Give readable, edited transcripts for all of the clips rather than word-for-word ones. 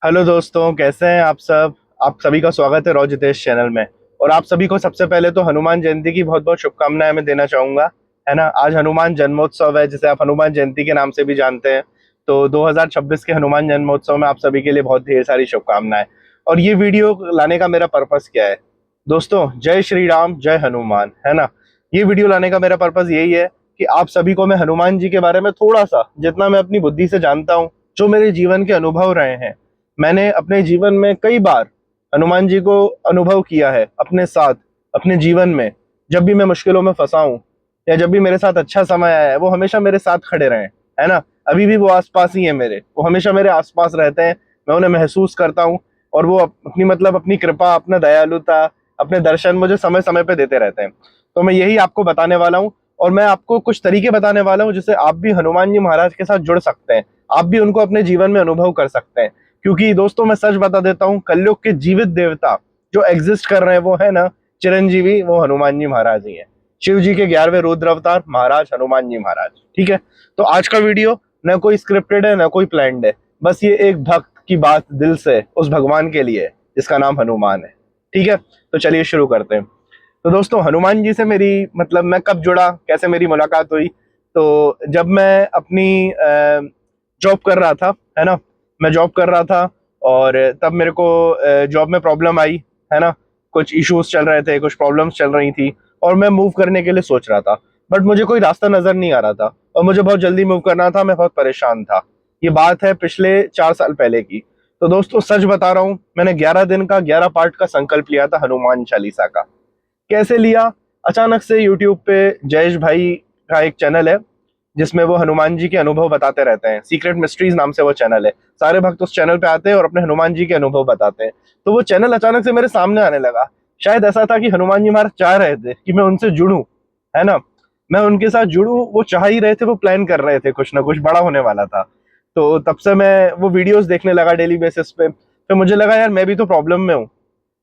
Hello दोस्तों, कैसे हैं आप सब। आप सभी का स्वागत है जितेश चैनल में। और आप सभी को सबसे पहले तो हनुमान जयंती की बहुत बहुत शुभकामनाएं मैं देना चाहूंगा। है ना, आज हनुमान जन्मोत्सव है, जिसे आप हनुमान जयंती के नाम से भी जानते हैं। तो 2026 के हनुमान जन्मोत्सव में आप सभी के लिए बहुत ढेर सारी शुभकामनाएं। और ये वीडियो लाने का मेरा पर्पस क्या है दोस्तों? जय श्री राम, जय हनुमान। है ना, ये वीडियो लाने का मेरा पर्पस यही है कि आप सभी को मैं हनुमान जी के बारे में थोड़ा सा, जितना मैं अपनी बुद्धि से जानता हूँ, जो मेरे जीवन के अनुभव रहे हैं। मैंने अपने जीवन में कई बार हनुमान जी को अनुभव किया है अपने साथ, अपने जीवन में। जब भी मैं मुश्किलों में फंसा हूं या जब भी मेरे साथ अच्छा समय आया है, वो हमेशा मेरे साथ खड़े रहे हैं। है ना, अभी भी वो आसपास ही है मेरे, वो हमेशा मेरे आसपास रहते हैं। मैं उन्हें महसूस करता हूँ। और वो अपनी अपनी कृपा, अपना दयालुता, अपने दर्शन मुझे समय समय पे देते रहते हैं। तो मैं यही आपको बताने वाला हूँ। और मैं आपको कुछ तरीके बताने वाला हूँ जिससे आप भी हनुमान जी महाराज के साथ जुड़ सकते हैं। आप भी उनको अपने जीवन में अनुभव कर सकते हैं। क्योंकि दोस्तों, मैं सच बता देता हूँ, कलयुग के जीवित देवता जो एग्जिस्ट कर रहे हैं वो है ना, चिरंजीवी, वो हनुमान जी महाराज ही है। शिव जी के 11वें रुद्र अवतार महाराज हनुमान जी महाराज। ठीक है, तो आज का वीडियो न कोई स्क्रिप्टेड है, न कोई प्लान्ड है। बस ये एक भक्त की बात दिल से उस भगवान के लिए जिसका नाम हनुमान है। ठीक है, तो चलिए शुरू करते हैं। तो दोस्तों, हनुमान जी से मेरी मैं कब जुड़ा, कैसे मेरी मुलाकात हुई? तो जब मैं अपनी जॉब कर रहा था, है ना, मैं जॉब कर रहा था। और तब मेरे को जॉब में प्रॉब्लम आई। है ना, कुछ इश्यूज चल रहे थे, कुछ प्रॉब्लम्स चल रही थी। और मैं मूव करने के लिए सोच रहा था, बट मुझे कोई रास्ता नजर नहीं आ रहा था। और मुझे बहुत जल्दी मूव करना था, मैं बहुत परेशान था। ये बात है पिछले 4 साल पहले की। तो दोस्तों, सच बता रहा हूँ, मैंने 11 दिन का 11 पार्ट का संकल्प लिया था हनुमान चालीसा का। कैसे लिया? अचानक से यूट्यूब पे जयेश भाई का एक चैनल है, जिसमें वो हनुमान जी के अनुभव बताते रहते हैं। सीक्रेट मिस्ट्रीज नाम से वो चैनल है। सारे भक्त उस चैनल पे आते हैं और अपने हनुमान जी के अनुभव बताते हैं। तो वो चैनल अचानक से मेरे सामने आने लगा। शायद ऐसा था कि हनुमान जी महाराज चाह रहे थे कि मैं उनसे जुड़ूं। है ना, मैं उनके साथ जुड़ूं, वो चाह ही रहे थे, वो प्लान कर रहे थे, कुछ ना कुछ बड़ा होने वाला था। तो तब से मैं वो वीडियोस देखने लगा डेली बेसिस पे। फिर मुझे लगा, यार मैं भी तो प्रॉब्लम में हूँ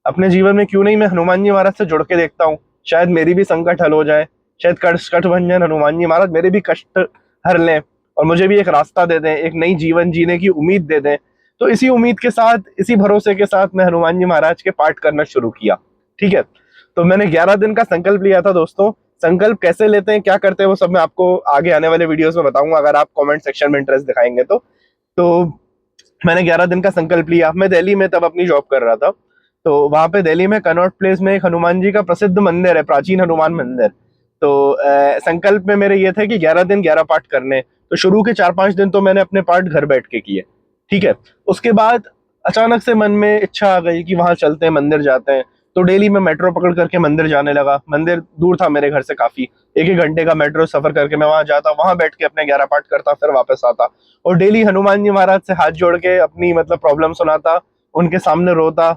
अपने जीवन में, क्यों नहीं मैं हनुमान जी महाराज से जुड़ के देखता हूँ। शायद मेरी भी संकट हल हो जाए। शायद कष्ट भंजन हनुमान जी महाराज मेरे भी कष्ट हर लें और मुझे भी एक रास्ता दे दें, एक नई जीवन जीने की उम्मीद दे दें। तो इसी उम्मीद के साथ, इसी भरोसे के साथ मैं हनुमान जी महाराज के पाठ करना शुरू किया। ठीक है, तो मैंने 11 दिन का संकल्प लिया था दोस्तों। संकल्प कैसे लेते हैं, क्या करते हैं, वो सब मैं आपको आगे आने वाले वीडियोस में बताऊंगा, अगर आप कमेंट सेक्शन में इंटरेस्ट दिखाएंगे तो मैंने 11 दिन का संकल्प लिया। मैं दिल्ली में तब अपनी जॉब कर रहा था। तो वहां पे दिल्ली में कनॉट प्लेस में एक हनुमान जी का प्रसिद्ध मंदिर है, प्राचीन हनुमान मंदिर। तो संकल्प में मेरे ये थे कि 11 दिन 11 पाठ करने। तो शुरू के 4-5 दिन तो मैंने अपने पाठ घर बैठ के किए। ठीक है, उसके बाद अचानक से मन में इच्छा आ गई कि वहां चलते हैं, मंदिर जाते हैं। तो डेली मैं मेट्रो पकड़ करके मंदिर जाने लगा। मंदिर दूर था मेरे घर से काफी। एक एक घंटे का मेट्रो सफर करके मैं वहां जाता, वहां बैठ के अपने 11 पाठ करता, फिर वापस आता। और डेली हनुमान जी महाराज से हाथ जोड़ के अपनी प्रॉब्लम सुनाता, उनके सामने रोता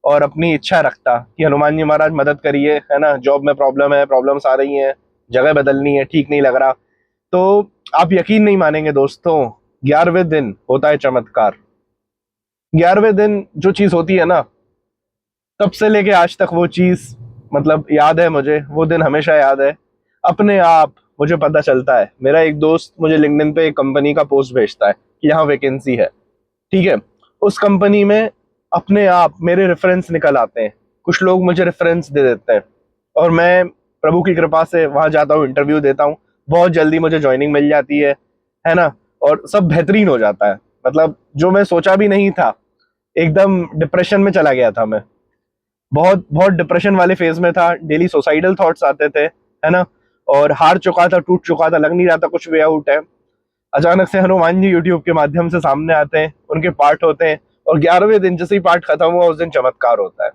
और अपनी इच्छा रखता कि हनुमान जी महाराज मदद करिए। है ना, जॉब में प्रॉब्लम है, प्रॉब्लम्स आ रही हैं, जगह बदलनी है, ठीक नहीं लग रहा। तो आप यकीन नहीं मानेंगे दोस्तों, 11वें दिन होता है चमत्कार। 11वें दिन जो चीज होती है ना, तब से लेके आज तक वो चीज याद है मुझे। वो दिन हमेशा याद है। अपने आप मुझे पता चलता है, मेरा एक दोस्त मुझे लिंक्डइन पे एक कंपनी का पोस्ट भेजता है कि यहाँ वैकेंसी है। ठीक है, उस कंपनी में अपने आप मेरे रेफरेंस निकल आते हैं। कुछ लोग मुझे रेफरेंस दे देते हैं और मैं प्रभु की कृपा से वहां जाता हूँ, इंटरव्यू देता हूँ। बहुत जल्दी मुझे ज्वाइनिंग मिल जाती है ना। और सब बेहतरीन हो जाता है। जो मैं सोचा भी नहीं था, एकदम डिप्रेशन में चला गया था मैं। बहुत बहुत डिप्रेशन वाले फेज में था। डेली सुसाइडल थॉट्स आते थे, है ना। और हार चुका था, टूट चुका था, लग नहीं रहा था कुछ वे आउट है। अचानक से हनुमान जी यूट्यूब के माध्यम से सामने आते हैं, उनके पाठ होते हैं। और 11वें दिन जैसे ही पाठ खत्म हुआ, उस दिन चमत्कार होता है।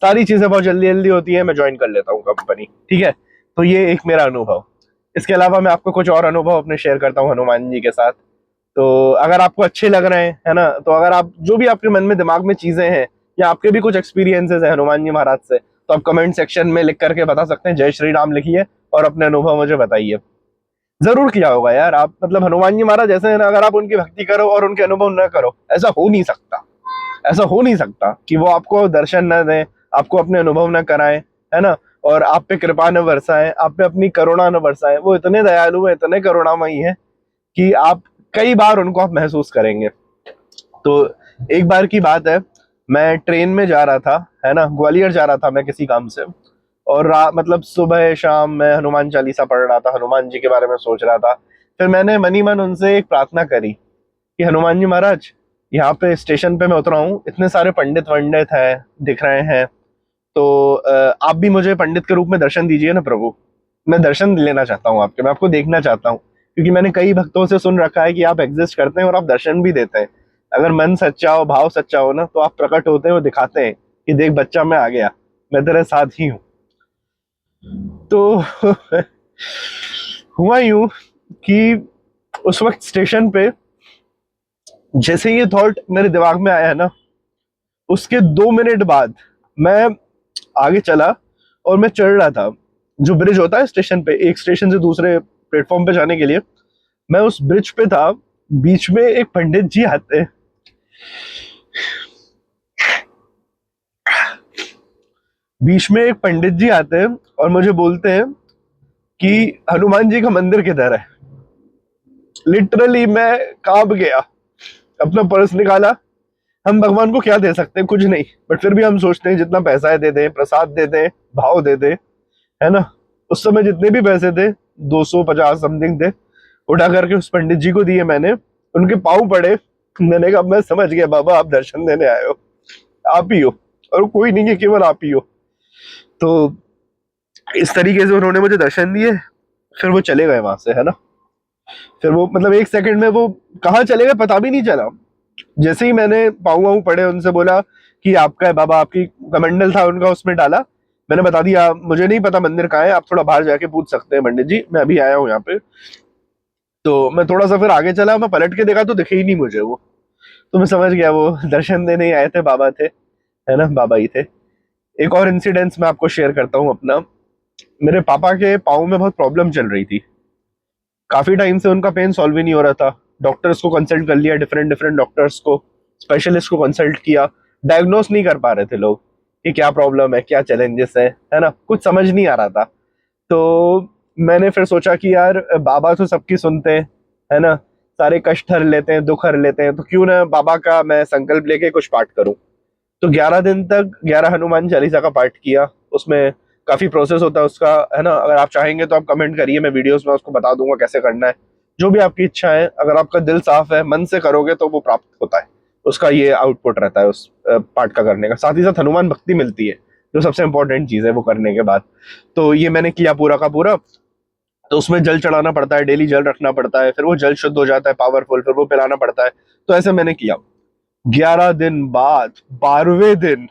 सारी चीजें बहुत जल्दी जल्दी होती है, मैं ज्वाइन कर लेता हूँ कंपनी। ठीक है, तो ये एक मेरा अनुभव। इसके अलावा मैं आपको कुछ और अनुभव अपने शेयर करता हूँ हनुमान जी के साथ। तो अगर आपको अच्छे लग रहे हैं, है ना, तो अगर आप जो भी आपके मन में दिमाग में चीजें हैं, या आपके भी कुछ एक्सपीरियंसेस है हनुमान जी महाराज से, तो आप कमेंट सेक्शन में लिख करके बता सकते हैं। जय श्री राम लिखिए और अपने अनुभव मुझे बताइए। जरूर किया होगा यार आप। हनुमान जी महाराज ऐसे हैं ना, अगर आप उनकी भक्ति करो और उनके अनुभव न करो, ऐसा हो नहीं सकता। ऐसा हो नहीं सकता कि वो आपको दर्शन न दें, आपको अपने अनुभव न कराएं, है ना, और आप पे कृपा न बरसाएं, आप पे अपनी करुणा न बरसाएं। वो इतने दयालु हैं, इतने करुणामयी हैं कि आप कई बार उनको आप महसूस करेंगे। तो एक बार की बात है, मैं ट्रेन में जा रहा था, है ना, ग्वालियर जा रहा था मैं किसी काम से। और मतलब सुबह शाम मैं हनुमान चालीसा पढ़ रहा था, हनुमान जी के बारे में सोच रहा था। फिर मैंने मनी मन उनसे एक प्रार्थना करी कि हनुमान जी महाराज, यहाँ पे स्टेशन पे मैं उतरा हूँ, इतने सारे पंडित वंडित हैं दिख रहे हैं, तो आप भी मुझे पंडित के रूप में दर्शन दीजिए ना प्रभु। मैं दर्शन लेना चाहता हूँ आपके, मैं आपको देखना चाहता हूँ, क्योंकि मैंने कई भक्तों से सुन रखा है कि आप एग्जिस्ट करते हैं और आप दर्शन भी देते हैं। अगर मन सच्चा हो, भाव सच्चा हो ना, तो आप प्रकट होते हैं और दिखाते हैं कि देख बच्चा, मैं आ गया, मैं तेरे साथ ही हूँ। तो हुआ यूं कि उस वक्त स्टेशन पे जैसे ये थॉट मेरे दिमाग में आया ना, उसके 2 मिनट बाद मैं आगे चला और मैं चढ़ रहा था। जो ब्रिज होता है स्टेशन पे, एक स्टेशन से दूसरे प्लेटफॉर्म पे जाने के लिए, मैं उस ब्रिज पे था। बीच में एक पंडित जी आते हैं, बीच में एक पंडित जी आते हैं और मुझे बोलते हैं कि हनुमान जी का मंदिर किधर है। लिटरली मैं कांप गया। अपना पर्स निकाला। हम भगवान को क्या दे सकते हैं, कुछ नहीं, बट फिर भी हम सोचते हैं जितना पैसा है दे दें, प्रसाद दे दें, भाव दे दें, है ना। उस समय जितने भी पैसे थे, 250 समथिंग थे, उठा करके उस पंडित जी को दिए मैंने। उनके पाँव पड़े। मैंने कहा मैं समझ गया बाबा, आप दर्शन देने आए हो, आप ही हो, और कोई नहीं है, केवल आप ही हो। तो इस तरीके से उन्होंने मुझे दर्शन दिए। फिर वो चले गए वहां से, है ना। फिर वो मतलब 1 सेकंड में वो कहाँ चले गए पता भी नहीं चला। जैसे ही मैंने पाँव वाऊ पड़े, उनसे बोला कि आपका है बाबा, आपकी कमंडल था उनका, उसमें डाला। मैंने बता दिया मुझे नहीं पता मंदिर कहाँ है, आप थोड़ा बाहर जाके पूछ सकते हैं पंडित जी, मैं अभी आया हूँ यहाँ पे। तो मैं थोड़ा सा फिर आगे चला, मैं पलट के देखा तो दिखे ही नहीं मुझे वो। तो मैं समझ गया वो दर्शन देने ही आए थे, बाबा थे, है ना, बाबा ही थे। एक और इंसिडेंस मैं आपको शेयर करता हूँ अपना। मेरे पापा के पाँव में बहुत प्रॉब्लम चल रही थी। काफी टाइम से उनका पेन सॉल्व ही नहीं हो रहा था। डॉक्टर्स को कंसल्ट कर लिया, डिफरेंट डिफरेंट डॉक्टर्स को, स्पेशलिस्ट को कंसल्ट किया। डायग्नोस नहीं कर पा रहे थे लोग कि क्या प्रॉब्लम है, क्या चैलेंजेस है ना, कुछ समझ नहीं आ रहा था। तो मैंने फिर सोचा कि यार बाबा तो सबकी सुनते हैं, है ना, सारे कष्ट हर लेते हैं, दुख हर लेते हैं, तो क्यों ना बाबा का मैं संकल्प लेके कुछ पाठ करूं। तो 11 दिन तक 11 हनुमान चालीसा का पाठ किया। उसमें काफी प्रोसेस होता है उसका, है ना। अगर आप चाहेंगे तो आप कमेंट करिए, मैं वीडियोस में उसको बता दूंगा कैसे करना है। जो भी आपकी इच्छा है, अगर आपका दिल साफ है, मन से करोगे तो वो प्राप्त होता है। उसका ये आउटपुट रहता है उस पाठ का करने का। साथ ही साथ हनुमान भक्ति मिलती है, जो सबसे इंपॉर्टेंट चीज है वो करने के बाद। तो ये मैंने किया पूरा का पूरा। तो उसमें जल चढ़ाना पड़ता है, डेली जल रखना पड़ता है, फिर वो जल शुद्ध हो जाता है पावरफुल, फिर वो पिलाना पड़ता है। तो ऐसे मैंने किया। 11 दिन बाद 12वें दिन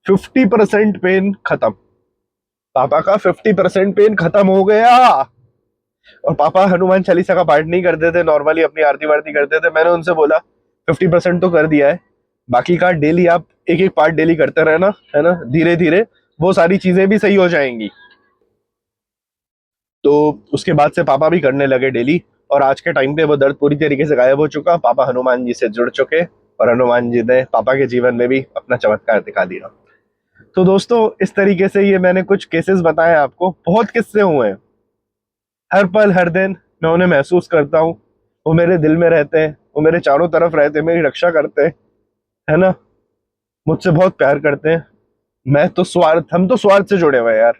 50% पेन खत्म। पापा का 50% पेन खत्म हो गया। और पापा हनुमान चालीसा का पाठ नहीं करते थे, नॉर्मली अपनी आरती वारती करते थे। मैंने उनसे बोला 50% तो कर दिया है, बाकी का डेली आप एक एक पार्ट डेली करते रहना, है ना, धीरे धीरे वो सारी चीजें भी सही हो जाएंगी। तो उसके बाद से पापा भी करने लगे डेली। और आज के टाइम पे वो दर्द पूरी तरीके से गायब हो चुका। पापा हनुमान जी से जुड़ चुके, और हनुमान जी ने पापा के जीवन में भी अपना चमत्कार दिखा दिया। तो दोस्तों, इस तरीके से ये मैंने कुछ केसेस बताए आपको। बहुत किस्से हुए हैं, हर पल हर दिन मैं उन्हें महसूस करता हूँ। वो मेरे दिल में रहते हैं, वो मेरे चारों तरफ रहते हैं, मेरी रक्षा करते हैं, है ना, मुझसे बहुत प्यार करते हैं। हम तो स्वार्थ से जुड़े हुए हैं यार।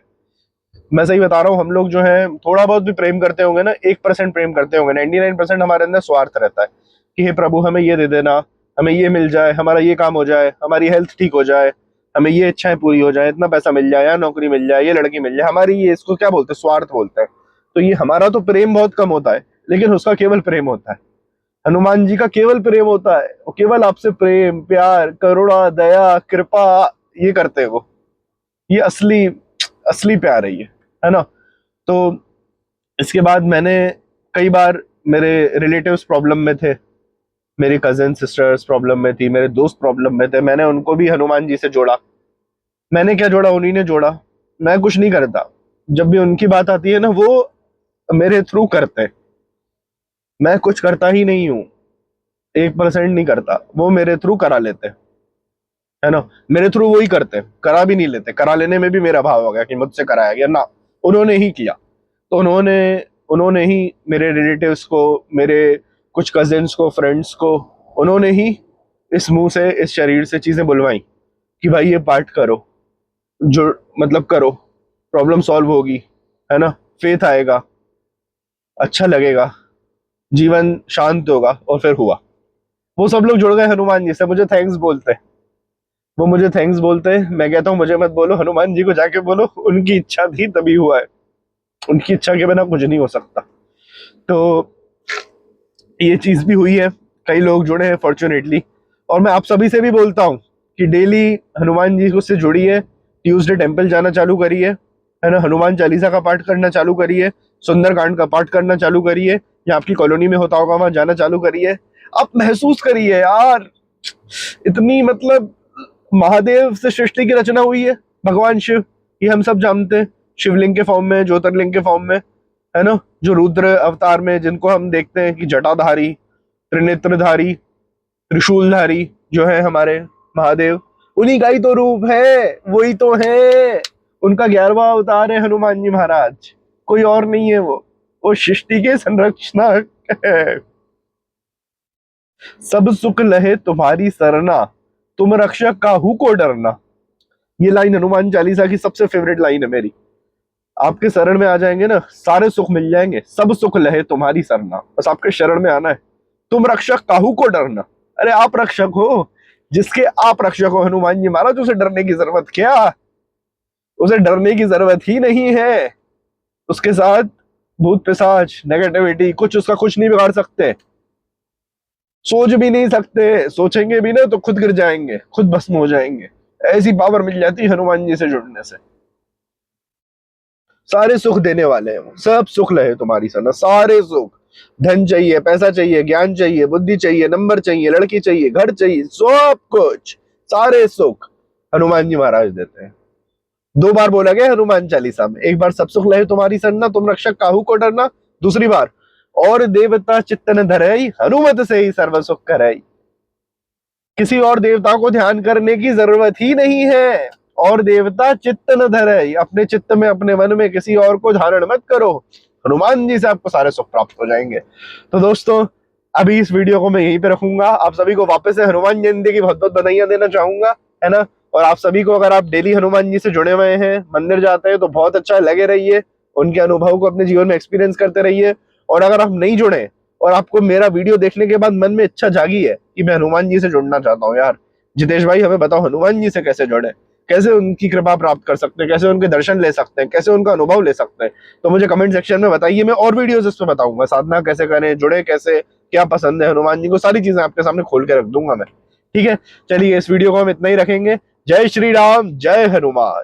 मैं सही बता रहा हूँ, हम लोग जो है थोड़ा बहुत भी प्रेम करते होंगे ना, 1% प्रेम करते होंगे, 99% हमारे अंदर स्वार्थ रहता है कि हे प्रभु हमें ये दे देना, हमें ये मिल जाए, हमारा ये काम हो जाए, हमारी हेल्थ ठीक हो जाए, हमें ये इच्छाएं पूरी हो जाए, इतना पैसा मिल जाए, या नौकरी मिल जाए, ये लड़की मिल जाए, हमारी ये, इसको क्या बोलते हैं, स्वार्थ बोलते हैं। तो ये हमारा तो प्रेम बहुत कम होता है, लेकिन उसका केवल प्रेम होता है। हनुमान जी का केवल प्रेम होता है, वो केवल आपसे प्रेम, प्यार, करुणा, दया, कृपा, ये करते हैं वो। ये असली असली प्यार है ना। तो इसके बाद मैंने कई बार, मेरे रिलेटिव्स प्रॉब्लम में थे, मेरी कजिन सिस्टर्स प्रॉब्लम में थी, मेरे दोस्त प्रॉब्लम में थे, मैंने उनको भी हनुमान जी से जोड़ा। मैंने क्या जोड़ा, उन्हीं ने जोड़ा। मैं कुछ नहीं करता। जब भी उनकी बात आती है ना, वो मेरे थ्रू करते हैं। मैं कुछ करता ही नहीं हूँ, 1% नहीं करता, वो मेरे थ्रू करा लेते हैं, है ना। मेरे थ्रू वो ही करते हैं, करा भी नहीं लेते। करा लेने में भी मेरा भाव हो गया कि मुझसे कराया गया ना, उन्होंने ही किया। तो उन्होंने उन्होंने ही मेरे रिलेटिव्स को, मेरे कुछ कजिन्स को, फ्रेंड्स को, उन्होंने ही इस मुंह से, इस शरीर से चीजें बुलवाई कि भाई ये पाठ करो, जो मतलब करो, प्रॉब्लम सॉल्व होगी, है ना, फेथ आएगा, अच्छा लगेगा, जीवन शांत होगा, और फिर हुआ। वो सब लोग जुड़ गए हनुमान जी से, मुझे थैंक्स बोलते हैं। वो मुझे थैंक्स बोलते हैं, मैं कहता हूँ मुझे मत बोलो, हनुमान जी को जाके बोलो, उनकी इच्छा थी तभी हुआ है, उनकी इच्छा के बिना कुछ नहीं हो सकता। तो ये चीज भी हुई है, कई लोग जुड़े हैं फॉर्चुनेटली। और मैं आप सभी से भी बोलता हूँ कि डेली हनुमान जी को से जुड़िए, ट्यूसडे टेम्पल जाना चालू करिए, है ना, हनुमान चालीसा का पाठ करना चालू करिए, सुंदरकांड का पाठ करना चालू करिए, या आपकी कॉलोनी में होता होगा वहां जाना चालू करिए। आप महसूस करिए यार, इतनी मतलब महादेव से सृष्टि की रचना हुई है, भगवान शिव, ये हम सब जानते हैं, शिवलिंग के फॉर्म में, ज्योतिर्लिंग के फॉर्म में, है ना, जो रुद्र अवतार में जिनको हम देखते हैं कि जटाधारी, त्रिनेत्रधारी, त्रिशूलधारी जो है हमारे महादेव, उन्हीं का ही तो रूप है, वही तो है, उनका 11वां अवतार है हनुमान जी महाराज, कोई और नहीं है वो सृष्टि के संरक्षक है। सब सुख लहे तुम्हारी सरना, तुम रक्षक काहू को डरना। ये लाइन हनुमान चालीसा की सबसे फेवरेट लाइन है मेरी। आपके शरण में आ जाएंगे ना, सारे सुख मिल जाएंगे, सब सुख लहे तुम्हारी सरना, बस आपके शरण में आना है। तुम रक्षक काहू को डरना, अरे आप रक्षक हो, जिसके आप रक्षक हो हनुमान जी महाराज, उसे डरने की जरूरत क्या, उसे डरने की जरूरत ही नहीं है। उसके साथ भूत पिशाच नेगेटिविटी कुछ उसका कुछ नहीं बिगाड़ सकते, सोच भी नहीं सकते, सोचेंगे भी ना तो खुद गिर जाएंगे, खुद भस्म हो जाएंगे। ऐसी पावर मिल जाती है हनुमान जी से जुड़ने से। सारे सुख देने वाले हैं वो, सब सुख लहे तुम्हारी सरना, सारे सुख, धन चाहिए, पैसा चाहिए, ज्ञान चाहिए, बुद्धि चाहिए, नंबर चाहिए, लड़की चाहिए, घर चाहिए, सब कुछ, सारे सुख हनुमान जी महाराज देते हैं। 2 बार बोला गया हनुमान चालीसा में, एक बार सब सुख लहे तुम्हारी सरना, तुम रक्षक काहू को डरना, दूसरी बार और देवता चित्तन धरई, हनुमत से ही सर्व सुख करई। किसी और देवता को ध्यान करने की जरूरत ही नहीं है, और देवता चित्त न धरे, अपने चित्त में, अपने मन में किसी और को धारण मत करो, हनुमान जी से आपको सारे सुख प्राप्त हो जाएंगे। तो दोस्तों, अभी इस वीडियो को मैं यहीं पे रखूंगा, आप सभी को वापस से हनुमान जयंती की बहुत बहुत बधाइयां देना चाहूंगा, है ना। और आप सभी को, अगर आप डेली हनुमान जी से जुड़े हुए हैं, मंदिर जाते हैं, तो बहुत अच्छा लगे रहिए, उनके अनुभव को अपने जीवन में एक्सपीरियंस करते रहिए। और अगर आप नहीं जुड़े और आपको मेरा वीडियो देखने के बाद मन में इच्छा जागी है कि मैं हनुमान जी से जुड़ना चाहता हूँ, यार जितेश भाई हमें बताओ हनुमान जी से कैसे जुड़े, कैसे उनकी कृपा प्राप्त कर सकते हैं, कैसे उनके दर्शन ले सकते हैं, कैसे उनका अनुभव ले सकते हैं, तो मुझे कमेंट सेक्शन में बताइए, मैं और वीडियोस इस पे बताऊंगा, साधना कैसे करें, जुड़े कैसे, क्या पसंद है हनुमान जी को, सारी चीजें आपके सामने खोल के रख दूंगा मैं। ठीक है, चलिए इस वीडियो को हम इतना ही रखेंगे। जय श्री राम, जय हनुमान।